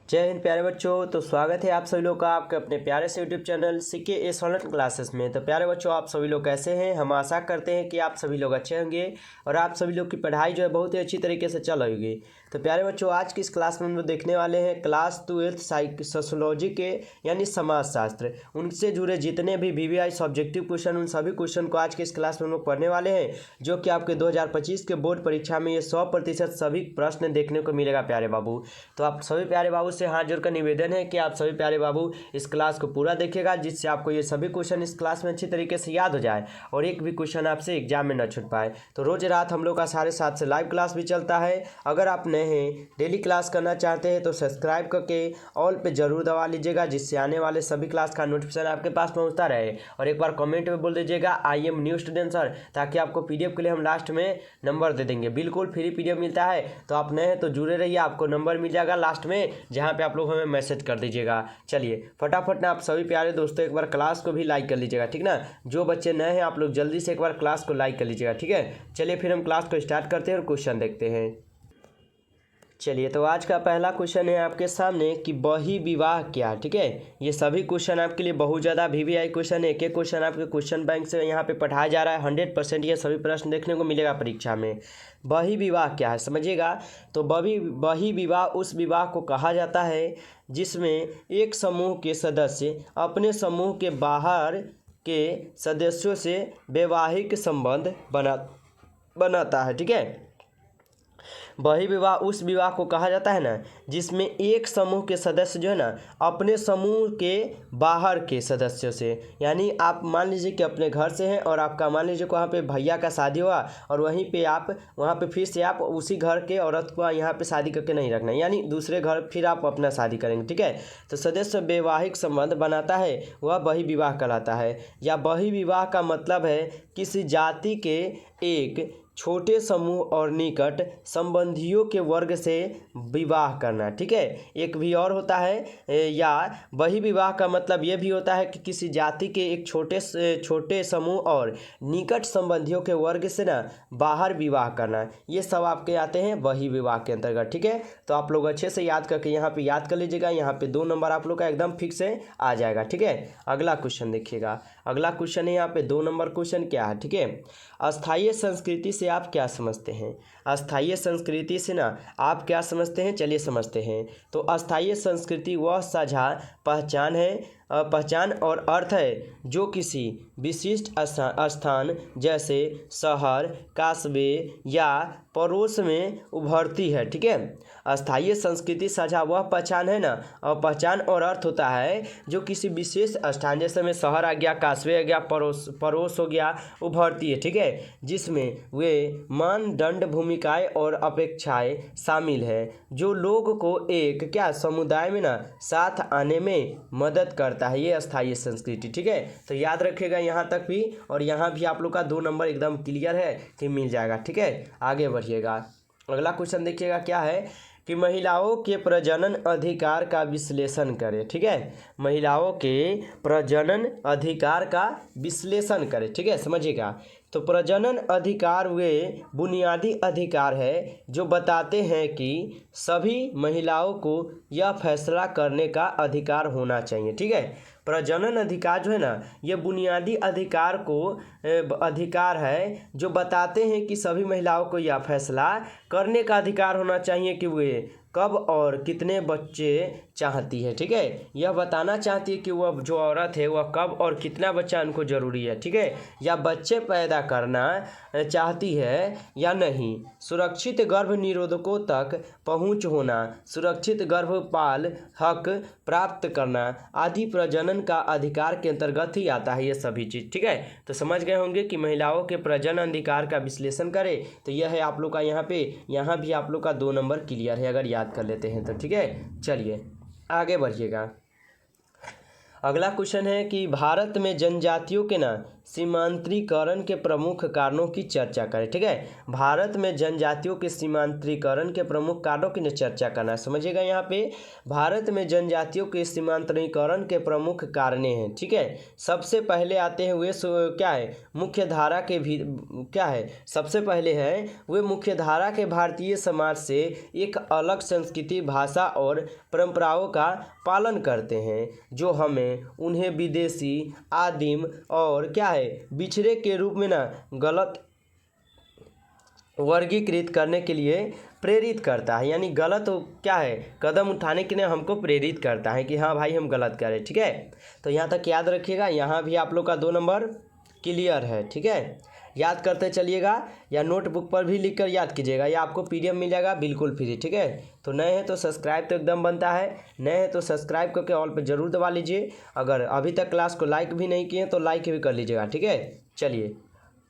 जय हिंद प्यारे बच्चों। तो स्वागत है आप सभी लोग का आपके अपने प्यारे से YouTube channel CK S online classes में। तो प्यारे बच्चों, आप सभी लोग कैसे हैं? हम आशा करते हैं कि आप सभी लोग अच्छे होंगे और आप सभी लोग की पढ़ाई जो है बहुत ही अच्छी तरीके से चल रही होगी। तो प्यारे बच्चों, आज की इस क्लास में हम लोग देखने वाले हैं क्लास 12 सोशोलॉजी के यानी समाजशास्त्र, उनसे जुड़े जितने भी VVI सब्जेक्टिव क्वेश्चन, उन सभी क्वेश्चन को आज की इस क्लास में हम लोग पढ़ने वाले हैं, जो कि आपके 2025 के बोर्ड परीक्षा में ये 100% सभी प्रश्न देखने को मिलेगा प्यारे बाबू। तो आप सभी प्यारे बाबू से हाथ जोड़कर निवेदन है कि आप सभी प्यारे बाबू इस क्लास को पूरा देखिएगा, जिससे आपको ये सभी क्वेश्चन इस क्लास में अच्छी तरीके से याद हो जाए और एक भी क्वेश्चन आपसे एग्जाम में न छूट पाए। तो रोज रात हम लोग का 7:30 से लाइव क्लास भी चलता है। अगर आप नए हैं, डेली क्लास करना चाहते हैं, तो सब्सक्राइब करके ऑल पे जरूर दबा लीजिएगा, जिससे आने वाले सभी क्लास का नोटिफिकेशन आपके पास पहुंचता रहे। और एक बार कमेंट में बोल दीजिएगा I am new student sir, ताकि आपको PDF के लिए हम लास्ट में नंबर दे देंगे। बिल्कुल फ्री PDF मिलता है, तो आप नए हैं तो जुड़े रहिए, आपको नंबर मिल जाएगा लास्ट में, जहाँ पे आप लोग हमें मैसेज कर दीजिएगा। चलिए फटाफट ना आप सभी प्यारे दोस्तों एक बार क्लास को भी लाइक कर लीजिएगा, ठीक ना। जो बच्चे नए हैं आप लोग जल्दी से एक बार क्लास को लाइक कर लीजिएगा, ठीक है। चलिए फिर हम क्लास को स्टार्ट करते हैं और क्वेश्चन देखते हैं। चलिए, तो आज का पहला क्वेश्चन है आपके सामने कि बही विवाह क्या, ठीक है। ये सभी क्वेश्चन आपके लिए बहुत ज़्यादा VVI क्वेश्चन है। एक एक क्वेश्चन आपके क्वेश्चन बैंक से यहाँ पे पढ़ाया जा रहा है। 100% ये सभी प्रश्न देखने को मिलेगा परीक्षा में। बही विवाह क्या है समझिएगा। तो बही विवाह उस विवाह को कहा जाता है जिसमें एक समूह के सदस्य अपने समूह के बाहर के सदस्यों से वैवाहिक संबंध बनाता है, ठीक है। बही विवाह उस विवाह को कहा जाता है ना जिसमें एक समूह के सदस्य जो है ना अपने समूह के बाहर के सदस्यों से, यानी आप मान लीजिए कि अपने घर से हैं और आपका मान लीजिए कि वहाँ पे भैया का शादी हुआ और वहीं पे आप वहाँ पे फिर से आप उसी घर के औरत को यहाँ पे शादी करके नहीं रखना, यानी दूसरे घर फिर आप अपना शादी करेंगे, ठीक है। तो सदस्य वैवाहिक संबंध बनाता है, वह बही विवाह कहलाता है। या बही विवाह का मतलब है किसी जाति के एक छोटे समूह और निकट संबंधियों के वर्ग से विवाह करना, ठीक है। एक भी और होता है या बही विवाह का मतलब ये भी होता है कि किसी जाति के एक छोटे समूह और निकट संबंधियों के वर्ग से ना बाहर विवाह करना। ये सब आपके आते हैं बही विवाह के अंतर्गत, ठीक है। तो आप लोग अच्छे से याद करके यहाँ पे याद कर लीजिएगा। यहाँ पे 2 नंबर आप लोग का एकदम फिक्स है आ जाएगा, ठीक है। अगला क्वेश्चन देखिएगा। अगला क्वेश्चन है यहाँ पे 2 नंबर क्वेश्चन क्या है, ठीक है। अस्थायी संस्कृति से आप क्या समझते हैं? अस्थायी संस्कृति से ना आप क्या समझते हैं, चलिए समझते हैं। तो अस्थायी संस्कृति वह साझा पहचान है, पहचान और अर्थ है जो किसी विशिष्ट स्थान जैसे शहर, कस्बे या पड़ोस में उभरती है, ठीक है। अस्थायी संस्कृति साझा वह पहचान है ना, और पहचान और अर्थ होता है जो किसी विशेष स्थान जैसे में शहर आ गया, कस्बे आ गया, पड़ोस हो गया, उभरती है, ठीक है। जिसमें वे मानदंड, भूमिकाएं और अपेक्षाएं शामिल है जो लोग को एक क्या समुदाय में ना साथ आने में मदद करता है। ये अस्थायी संस्कृति, ठीक है। तो याद रखिएगा यहाँ तक भी, और यहाँ भी आप लोग का 2 नंबर एकदम क्लियर है कि मिल जाएगा, ठीक है। आगे बढ़िएगा। अगला क्वेश्चन देखिएगा क्या है कि महिलाओं के प्रजनन अधिकार का विश्लेषण करें, ठीक है। महिलाओं के प्रजनन अधिकार का विश्लेषण करें, ठीक है, समझिएगा। तो प्रजनन अधिकार वे बुनियादी अधिकार है जो बताते हैं कि सभी महिलाओं को यह फैसला करने का अधिकार होना चाहिए, ठीक है। प्रजनन अधिकार जो है ना ये बुनियादी अधिकार है जो बताते हैं कि सभी महिलाओं को यह फैसला करने का अधिकार होना चाहिए कि वे कब और कितने बच्चे चाहती है, ठीक है। यह बताना चाहती है कि वह जो औरत है वह कब और कितना बच्चा उनको ज़रूरी है, ठीक है। या बच्चे पैदा करना चाहती है या नहीं। सुरक्षित गर्भ निरोधकों तक पहुंच होना, सुरक्षित गर्भपाल हक प्राप्त करना आदि प्रजनन का अधिकार के अंतर्गत ही आता है ये सभी चीज़, ठीक है। तो समझ गए होंगे कि महिलाओं के प्रजनन अधिकार का विश्लेषण करें। तो यह है आप लोग का यहाँ पे, यहाँ भी आप लोग का 2 नंबर क्लियर है अगर याद कर लेते हैं तो, ठीक है। चलिए आगे बढ़िएगा। अगला क्वेश्चन है कि भारत में जनजातियों के ना सीमांतरीकरण के प्रमुख कारणों की चर्चा करें। ठीक है, भारत में जनजातियों के सीमांतरीकरण के प्रमुख कारणों की चर्चा करना है। समझिएगा, यहाँ पे भारत में जनजातियों के सीमांतरीकरण के प्रमुख कारण हैं। ठीक है, सबसे पहले आते हैं वे क्या है, मुख्य धारा के भी क्या है, सबसे पहले है वे मुख्य धारा के भारतीय समाज से एक अलग संस्कृति, भाषा और परंपराओं का पालन करते हैं, जो हमें उन्हें विदेशी, आदिम और क्या है बिछड़े के रूप में गलत वर्गीकृत करने के लिए प्रेरित करता है। यानी गलत क्या है कदम उठाने के लिए हमको प्रेरित करता है कि हाँ भाई हम गलत करें। ठीक है, तो यहाँ तक याद रखिएगा। यहाँ भी आप लोग का 2 नंबर क्लियर है। ठीक है, याद करते चलिएगा या नोटबुक पर भी लिखकर याद कीजिएगा, या आपको पीडीएफ मिल जाएगा बिल्कुल फ्री। ठीक है, तो नए हैं तो सब्सक्राइब तो एकदम बनता है, नए हैं तो सब्सक्राइब करके ऑल पे ज़रूर दबा लीजिए। अगर अभी तक क्लास को लाइक भी नहीं किए तो लाइक भी कर लीजिएगा। ठीक है, चलिए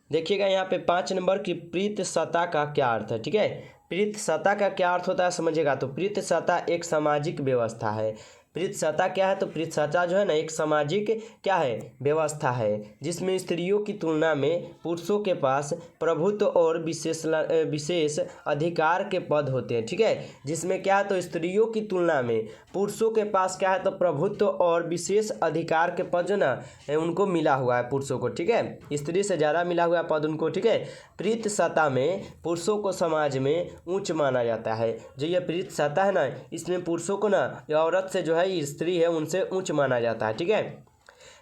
देखिएगा यहाँ पे 5 नंबर की प्रीत सत्ता का क्या अर्थ है। ठीक है, प्रीत सत्ता का क्या अर्थ होता है समझिएगा। तो प्रीत सत्ता एक सामाजिक व्यवस्था है। प्रीत सत्ता क्या है, तो प्रीत सत्ता जो है ना एक सामाजिक क्या है व्यवस्था है, जिसमें स्त्रियों की तुलना में पुरुषों के पास प्रभुत्व और विशेष अधिकार के पद होते हैं। ठीक है, जिसमें क्या है तो स्त्रियों की तुलना में पुरुषों के पास क्या है तो प्रभुत्व और विशेष अधिकार के पद जो ना उनको मिला हुआ है पुरुषों को। ठीक है, स्त्री से ज़्यादा मिला हुआ है पद उनको। ठीक है, प्रीत सत्ता में पुरुषों को समाज में उच्च माना जाता है। जो ये प्रीत सत्ता है ना, इसमें पुरुषों को ना औरत से जो है स्त्री है उनसे उच्च माना जाता है। ठीक है,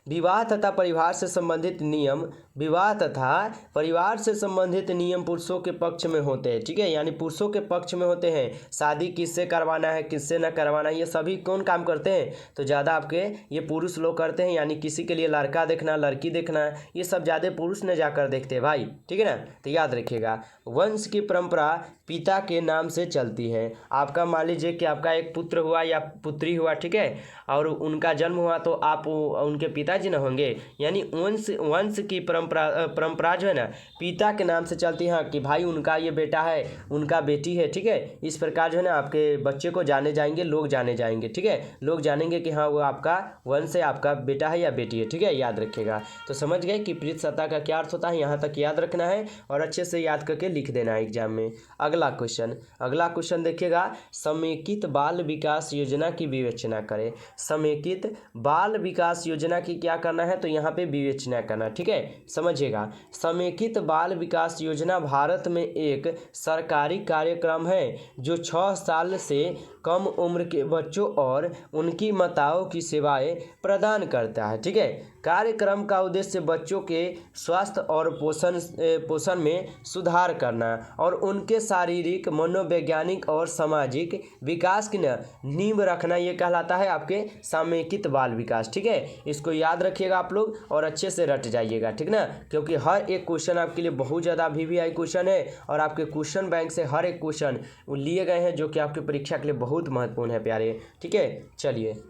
विवाह तथा परिवार से संबंधित नियम, विवाह तथा परिवार से संबंधित नियम पुरुषों के पक्ष में होते हैं। ठीक है, यानी पुरुषों के पक्ष में होते हैं। शादी किससे करवाना है, किससे न करवाना है, ये सभी कौन काम करते हैं तो ज़्यादा आपके ये पुरुष लोग करते हैं। यानी किसी के लिए लड़का देखना, लड़की देखना, ये सब ज़्यादा पुरुष ने जाकर देखते हैं भाई। ठीक है ना, तो याद रखिएगा। वंश की परंपरा पिता के नाम से चलती है। आपका मान लीजिए कि आपका एक पुत्र हुआ या पुत्री हुआ, ठीक है, और उनका जन्म हुआ तो आप उनके पिताजी न होंगे। यानी वंश की परंपरा जो है ना पिता के नाम से चलती है कि भाई उनका ये बेटा है, उनका बेटी है। ठीक है, इस प्रकार जो है ना आपके बच्चे को जाने जाएंगे, लोग जाने जाएंगे। ठीक है, लोग जानेंगे कि हाँ वो आपका वंश है, आपका बेटा है या बेटी है। ठीक है, याद रखिएगा। तो समझ गए कि प्रीत सत्ता का क्या अर्थ होता है, यहाँ तक याद रखना है और अच्छे से याद करके लिख देना है एग्जाम में। अगला क्वेश्चन देखिएगा। समेकित बाल विकास योजना की विवेचना करें। समेकित बाल विकास योजना की क्या करना है तो यहाँ पे विवेचना करना। ठीक है, समझिएगा। समेकित बाल विकास योजना भारत में एक सरकारी कार्यक्रम है जो 6 साल से कम उम्र के बच्चों और उनकी माताओं की सेवाएं प्रदान करता है। ठीक है, कार्यक्रम का उद्देश्य बच्चों के स्वास्थ्य और पोषण में सुधार करना और उनके शारीरिक, मनोवैज्ञानिक और सामाजिक विकास की नींव रखना, ये कहलाता है आपके समेकित बाल विकास। ठीक है, इसको याद रखिएगा आप लोग और अच्छे से रट जाइएगा। ठीक ना, क्योंकि हर एक क्वेश्चन आपके लिए बहुत ज़्यादा VVI क्वेश्चन है और आपके क्वेश्चन बैंक से हर एक क्वेश्चन लिए गए हैं जो कि आपकी परीक्षा के लिए बहुत महत्वपूर्ण है प्यारे। ठीक है, चलिए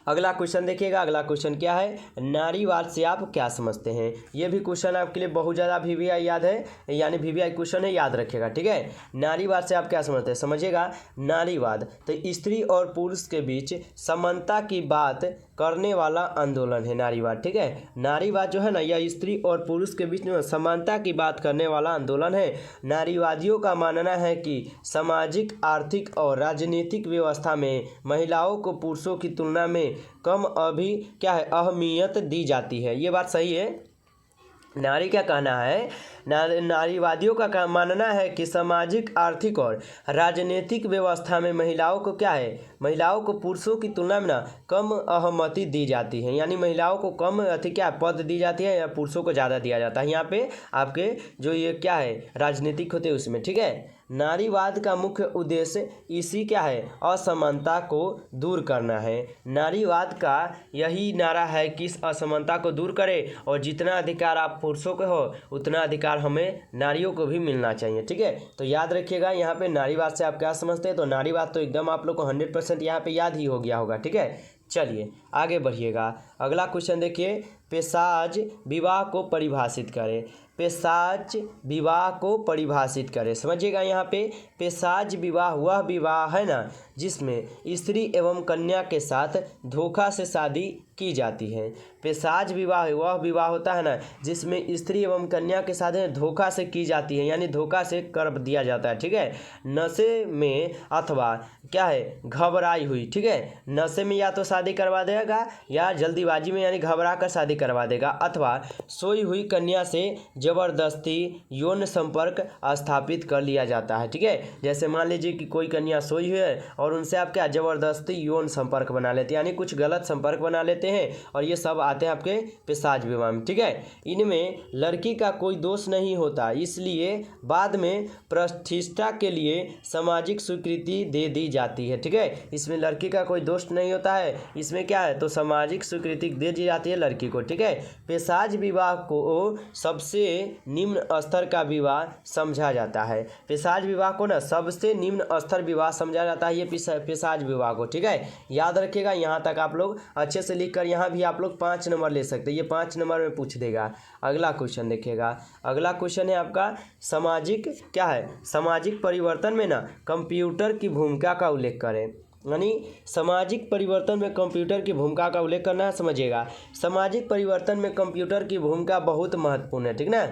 अगला क्वेश्चन देखिएगा। अगला क्वेश्चन क्या है, नारीवाद से आप क्या समझते हैं। ये भी क्वेश्चन आपके लिए बहुत ज़्यादा VVI याद है, यानी VVI क्वेश्चन है, याद रखिएगा। ठीक है, नारीवाद से आप क्या समझते हैं समझिएगा। नारीवाद तो स्त्री और पुरुष के बीच समानता की बात करने वाला आंदोलन है नारीवाद। ठीक है, नारीवाद जो है ना यह स्त्री और पुरुष के बीच में समानता की बात करने वाला आंदोलन है। नारीवादियों का मानना है कि सामाजिक, आर्थिक और राजनीतिक व्यवस्था में महिलाओं को पुरुषों की तुलना में कम अहमियत दी जाती है। ये बात सही है। नारी क्या कहना है, नारीवादियों का मानना है कि सामाजिक, आर्थिक और राजनीतिक व्यवस्था में महिलाओं को महिलाओं को पुरुषों की तुलना में कम अहमियत दी जाती है। यानी महिलाओं को कम पद दी जाती है या पुरुषों को ज़्यादा दिया जाता है। यहाँ पे आपके जो ये राजनीतिक होते हैं उसमें। ठीक है, नारीवाद का मुख्य उद्देश्य इसी असमानता को दूर करना है। नारीवाद का यही नारा है कि इस असमानता को दूर करें और जितना अधिकार आप पुरुषों को हो उतना अधिकार हमें नारियों को भी मिलना चाहिए। ठीक है, तो याद रखिएगा यहाँ पे नारीवाद से आप क्या समझते हैं। तो नारीवाद तो एकदम आप लोग को 100% यहाँ पे याद ही हो गया होगा। ठीक है, चलिए आगे बढ़िएगा। अगला क्वेश्चन देखिए, पेशाज विवाह को परिभाषित करें। पेशाज विवाह को परिभाषित करें। समझिएगा, यहाँ पे पेशाज विवाह वह विवाह है ना जिसमें स्त्री एवं कन्या के साथ धोखा से शादी की जाती है। पेशाज विवाह वह विवाह होता है ना जिसमें स्त्री एवं कन्या के साथ धोखा से की जाती है, यानी धोखा से कर दिया जाता है। ठीक है, नशे में अथवा क्या है घबराई हुई। ठीक है, नशे में या तो शादी करवा देगा या जल्दीबाजी में यानी घबरा कर शादी करवा देगा, अथवा सोई हुई कन्या से जबरदस्ती यौन संपर्क स्थापित कर लिया जाता है। ठीक है, जैसे मान लीजिए कि कोई कन्या सोई हुई है और उनसे आप क्या जबरदस्ती यौन संपर्क बना लेते हैं, यानी कुछ गलत संपर्क बना लेते हैं, और ये सब आते हैं आपके पेशाज विवाह में। ठीक है, इनमें लड़की का कोई दोष नहीं होता, इसलिए बाद में प्रतिष्ठा के लिए सामाजिक स्वीकृति दे दी जाती है। ठीक है, इसमें लड़की का कोई दोष नहीं होता है, इसमें क्या है तो सामाजिक स्वीकृति दे दी जाती है लड़की को। ठीक है, पेशाज विवाह को सबसे निम्न स्तर का विवाह समझा जाता है। पेशाज विवाह को ना सबसे निम्न स्तर विवाह समझा जाता है, ये पेशाज विवाह को। ठीक है, याद रखिएगा, यहाँ तक आप लोग अच्छे से लिख कर यहाँ भी आप लोग 5 नंबर ले सकते हैं, ये 5 नंबर में पूछ देगा। अगला क्वेश्चन देखिएगा, अगला क्वेश्चन है आपका सामाजिक क्या है, सामाजिक परिवर्तन में ना कंप्यूटर की भूमिका का उल्लेख करें। यानी सामाजिक परिवर्तन में कंप्यूटर की भूमिका का उल्लेख करना है। समझिएगा, सामाजिक परिवर्तन में कंप्यूटर की भूमिका बहुत महत्वपूर्ण है। ठीक ना,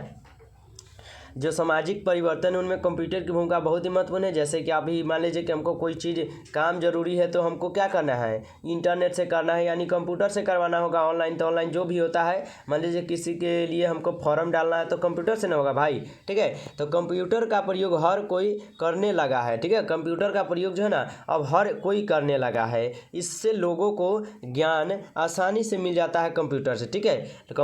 जो सामाजिक परिवर्तन है उनमें कंप्यूटर की भूमिका बहुत ही महत्वपूर्ण है। जैसे कि अभी मान लीजिए कि हमको कोई चीज़ काम जरूरी है तो हमको क्या करना है, इंटरनेट से करना है, यानी कंप्यूटर से करवाना होगा, ऑनलाइन तो ऑनलाइन जो भी होता है। मान लीजिए किसी के लिए हमको फॉर्म डालना है तो कंप्यूटर से ना होगा भाई। ठीक है, तो कंप्यूटर का प्रयोग हर कोई करने लगा है। ठीक है, कंप्यूटर का प्रयोग जो है ना अब हर कोई करने लगा है, इससे लोगों को ज्ञान आसानी से मिल जाता है कंप्यूटर से। ठीक है, तो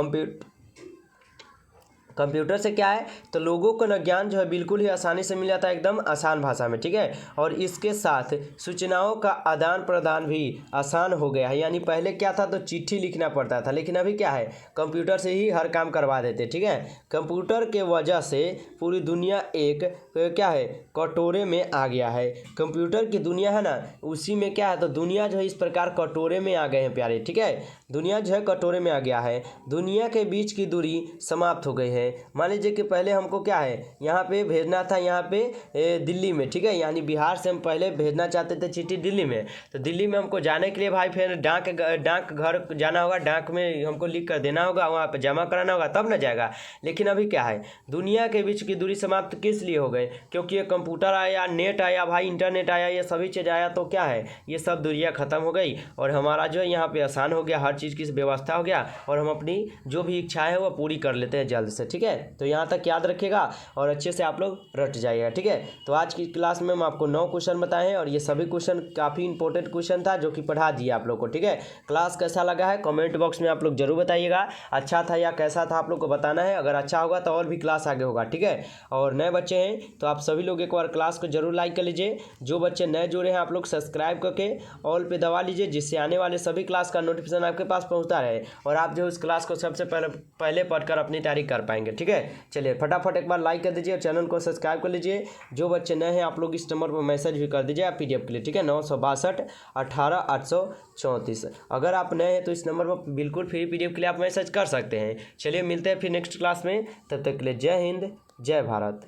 कंप्यूटर से क्या है तो लोगों को ना ज्ञान जो है बिल्कुल ही आसानी से मिल जाता है, एकदम आसान भाषा में। ठीक है, और इसके साथ सूचनाओं का आदान प्रदान भी आसान हो गया है। यानी पहले क्या था तो चिट्ठी लिखना पड़ता था, लेकिन अभी क्या है कंप्यूटर से ही हर काम करवा देते। ठीक है, कंप्यूटर के वजह से पूरी दुनिया एक क्या है कटोरे में आ गया है। कंप्यूटर की दुनिया है ना उसी में क्या है तो दुनिया जो है इस प्रकार कटोरे में आ गए हैं प्यारे। ठीक है, दुनिया जो है कटोरे में आ गया है, दुनिया के बीच की दूरी समाप्त हो गई है। मान लीजिए कि पहले हमको क्या है यहाँ पे भेजना था, यहाँ पे दिल्ली में। ठीक है, यानी बिहार से हम पहले भेजना चाहते थे चिट्ठी दिल्ली में, तो दिल्ली में हमको जाने के लिए भाई फिर डाक घर जाना होगा, डाक में हमको लिख कर देना होगा, वहाँ पे जमा कराना होगा तब ना जाएगा। लेकिन अभी क्या है दुनिया के बीच की दूरी समाप्त किस लिए हो गए, क्योंकि ये कंप्यूटर आया, नेट आया भाई, इंटरनेट आया, ये सभी चीज़ आया, तो क्या है ये सब दूरियाँ ख़त्म हो गई और हमारा जो है यहाँ पे आसान हो गया, हर चीज़ की व्यवस्था हो गया और हम अपनी जो भी इच्छा है वो पूरी कर लेते हैं जल्द से। ठीक है, तो यहाँ तक याद रखिएगा और अच्छे से आप लोग रट जाइएगा। ठीक है, तो आज की क्लास में हम आपको 9 क्वेश्चन बताए हैं और ये सभी क्वेश्चन काफ़ी इंपॉर्टेंट क्वेश्चन था जो कि पढ़ा दिया आप लोग को। ठीक है, क्लास कैसा लगा है कमेंट बॉक्स में आप लोग जरूर बताइएगा, अच्छा था या कैसा था आप लोग को बताना है। अगर अच्छा होगा तो और भी क्लास आगे होगा। ठीक है, और नए बच्चे हैं तो आप सभी लोग एक बार क्लास को जरूर लाइक कर लीजिए। जो बच्चे नए जुड़े हैं आप लोग सब्सक्राइब करके ऑल पे दबा लीजिए, जिससे आने वाले सभी क्लास का नोटिफिकेशन आपके पास पहुंचता रहे और आप जो उस क्लास को सबसे पहले पढ़कर अपनी तैयारी कर पाएंगे। ठीक है, चलिए फटाफट एक बार लाइक कर दीजिए और चैनल को सब्सक्राइब कर लीजिए। जो बच्चे नए हैं आप लोग इस नंबर पर मैसेज भी कर दीजिए आप PDF के लिए। ठीक है, 962 18 834। अगर आप नए हैं तो इस नंबर पर बिल्कुल फ्री PDF के लिए आप मैसेज कर सकते हैं। चलिए मिलते हैं फिर नेक्स्ट क्लास में, तब तक के लिए जय हिंद जय भारत।